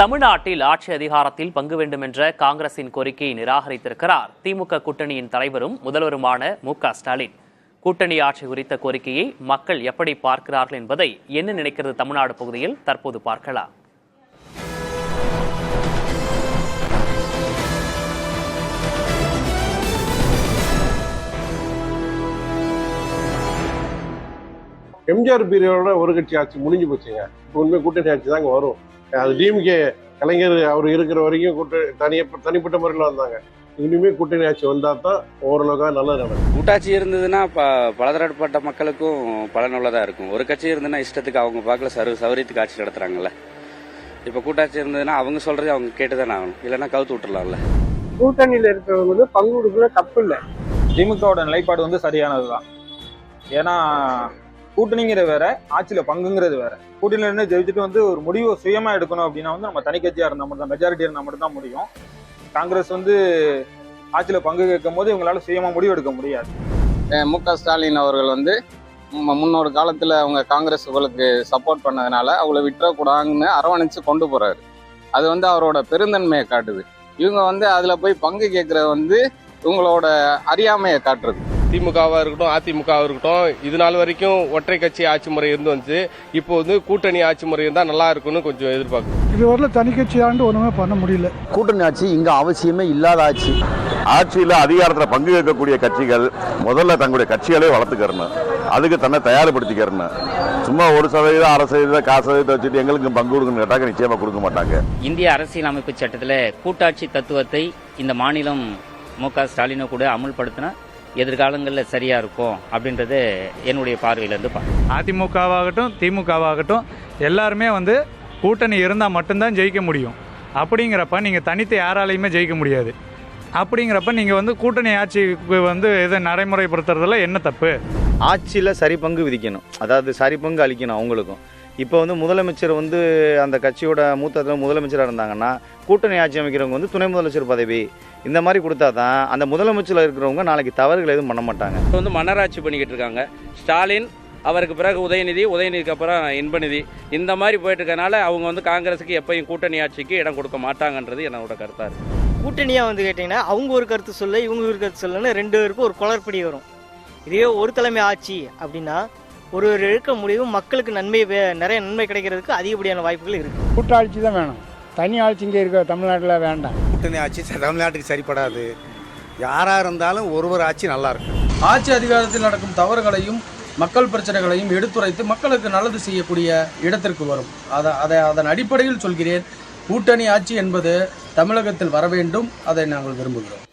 தமிழ்நாட்டில் ஆட்சி அதிகாரத்தில் பங்கு வேண்டும் என்ற காங்கிரசின் கோரிக்கையை நிராகரித்திருக்கிறார் திமுக கூட்டணியின் தலைவரும் முதல்வருமான மு.க.ஸ்டாலின். கூட்டணி ஆட்சி குறித்த கோரிக்கையை மக்கள் எப்படி பார்க்கிறார்கள் என்பதை என்ன நினைக்கிறது தமிழ்நாடு பகுதியில் தற்போது பார்க்கலாம். எம்ஜிஆர் பீரியடோட ஒரு கட்சி ஆட்சி முடிஞ்சு போச்சுங்க. இப்போ உண்மையாக கூட்டணி ஆட்சி தாங்க வரும். அது டிஎம்கே கலைஞர் அவர் இருக்கிற வரைக்கும் தனிப்பட்ட முறையில் வந்தாங்க. இனிமே கூட்டணி ஆட்சி வந்தா தான் ஓரளவுக்காக நல்லா நடக்கும். கூட்டாட்சி இருந்ததுன்னா பலதரப்பட்ட மக்களுக்கும் பலனுள்ளதா இருக்கும். ஒரு கட்சி இருந்ததுன்னா இஷ்டத்துக்கு அவங்க பார்க்கல சௌரியத்துக்கு ஆட்சி நடத்துறாங்கல்ல. இப்ப கூட்டாட்சி இருந்ததுன்னா அவங்க சொல்றது அவங்க கேட்டுதானே ஆகணும், இல்லைன்னா கவுத்து விட்டுறலாம்ல. கூட்டணியில இருக்கிறவங்க பங்கு கொடுக்கல, தப்பு இல்லை. திமுகவோட நிலைப்பாடு சரியானதுதான். ஏன்னா கூட்டணிங்கிற வேற, ஆட்சியில பங்குங்கிறது வேற. கூட்டணியில இருந்து ஜெயிச்சுட்டு ஒரு முடிவு சுயமா எடுக்கணும் அப்படின்னா நம்ம தனி கட்சியா இருந்தா மட்டும் தான், மெஜாரிட்டி இருந்தா மட்டும் தான் முடியும். காங்கிரஸ் ஆட்சியில பங்கு கேட்கும் போது இவங்களால சுயமா முடிவு எடுக்க முடியாது. மு.க.ஸ்டாலின் அவர்கள் முன்னொரு காலத்துல அவங்க காங்கிரஸுகளுக்கு சப்போர்ட் பண்ணதுனால அவங்கள விட்டுறக்கூடாதுன்னு அரவணைச்சு கொண்டு போறாரு. அது அவரோட பெருந்தன்மையை காட்டுது. இவங்க அதுல போய் பங்கு கேட்கறது இவங்களோட அறியாமையை காட்டுறது. திமுகவா இருக்கட்டும், அதிமுகவா இருக்கட்டும், இது நாள் வரைக்கும் ஒற்றை கட்சி ஆட்சி முறை இருந்து வந்துச்சு. இப்போ கூட்டணி ஆட்சி முறை இருந்தா நல்லா இருக்கும்னு கொஞ்சம் எதிர்பார்க்கும். இதுவரை தனி கட்சி ஆண்டு ஒண்ணுமே பண்ண முடியல. கூட்டணி ஆட்சி இங்க அவசியமே இல்லாத ஆட்சி. ஆட்சியில அதிகாரத்துல பங்கு கேட்கக்கூடிய கட்சிகள் முதல்ல தங்களுடைய கட்சிகளே வளர்த்துக்கிறணும், அதுக்கு தன்னை தயார்படுத்திக்கிறணும். சும்மா 1%, 1/2%, 1/4% வச்சுட்டு எங்களுக்கு பங்கு கொடுக்கணும்னு கேட்டாக்க நிச்சயமா கொடுக்க மாட்டாங்க. இந்திய அரசியலமைப்பு சட்டத்தில் கூட்டாட்சி தத்துவத்தை இந்த மாநிலம் மு.க.ஸ்டாலினை கூட அமுல்படுத்தினா எதிர்காலங்களில் சரியா இருக்கும் அப்படின்றது என்னுடைய பார்வையிலிருந்து அதிமுகவாகட்டும் திமுகவாகட்டும் எல்லாருமே கூட்டணி இருந்தால் மட்டும்தான் ஜெயிக்க முடியும். அப்படிங்கிறப்ப நீங்கள் தனித்து யாராலையுமே ஜெயிக்க முடியாது. அப்படிங்கிறப்ப நீங்கள் கூட்டணி ஆட்சிக்கு எதை நடைமுறைப்படுத்துறதுல என்ன தப்பு? ஆட்சியில் சரி பங்கு விதிக்கணும், அதாவது சரி பங்கு அளிக்கணும் அவங்களுக்கும். இப்போ முதலமைச்சர் அந்த கட்சியோட மூத்த முதலமைச்சராக இருந்தாங்கன்னா கூட்டணி ஆட்சி அமைக்கிறவங்க துணை முதலமைச்சர் பதவி இந்த மாதிரி கொடுத்தா தான் அந்த முதலமைச்சரில் இருக்கிறவங்க நாளைக்கு தவறுகள் எதுவும் பண்ண மாட்டாங்க. இப்போ மன்னராட்சி பண்ணிக்கிட்டு இருக்காங்க. ஸ்டாலின், அவருக்கு பிறகு உதயநிதிக்கு அப்புறம் இன்பநிதி, இந்த மாதிரி போயிட்டு இருக்கனால அவங்க காங்கிரஸுக்கு எப்பயும் கூட்டணி ஆட்சிக்கு இடம் கொடுக்க மாட்டாங்கன்றது என்னோட கருத்தா இருக்கு. கூட்டணியா கேட்டீங்கன்னா அவங்க ஒரு கருத்து சொல்ல, இவங்க ஒரு கருத்து சொல்லன்னு ரெண்டு பேருக்கும் ஒரு குளறுபடி வரும். இதே ஒரு தலைமை ஆட்சி அப்படின்னா ஒரு எடுக்க முடியும், மக்களுக்கு நிறைய நன்மை கிடைக்கிறதுக்கு அதிகப்படியான வாய்ப்புகள் இருக்கு. கூட்டாட்சி தான் வேணும், தனி ஆட்சி இங்கே இருக்க தமிழ்நாட்டில் வேண்டாம். கூட்டணி ஆட்சி தமிழ்நாட்டுக்கு சரிப்படாது. யாரா இருந்தாலும் ஒருவர் ஆட்சி நல்லா இருக்கு. ஆட்சி அதிகாரத்தில் நடக்கும் தவறுகளையும் மக்கள் பிரச்சனைகளையும் எடுத்துரைத்து மக்களுக்கு நல்லது செய்யக்கூடிய இடத்திற்கு வரும். அதன் அடிப்படையில் சொல்கிறேன், கூட்டணி ஆட்சி என்பது தமிழகத்தில் வர வேண்டும். அதை நாங்கள் விரும்புகிறோம்.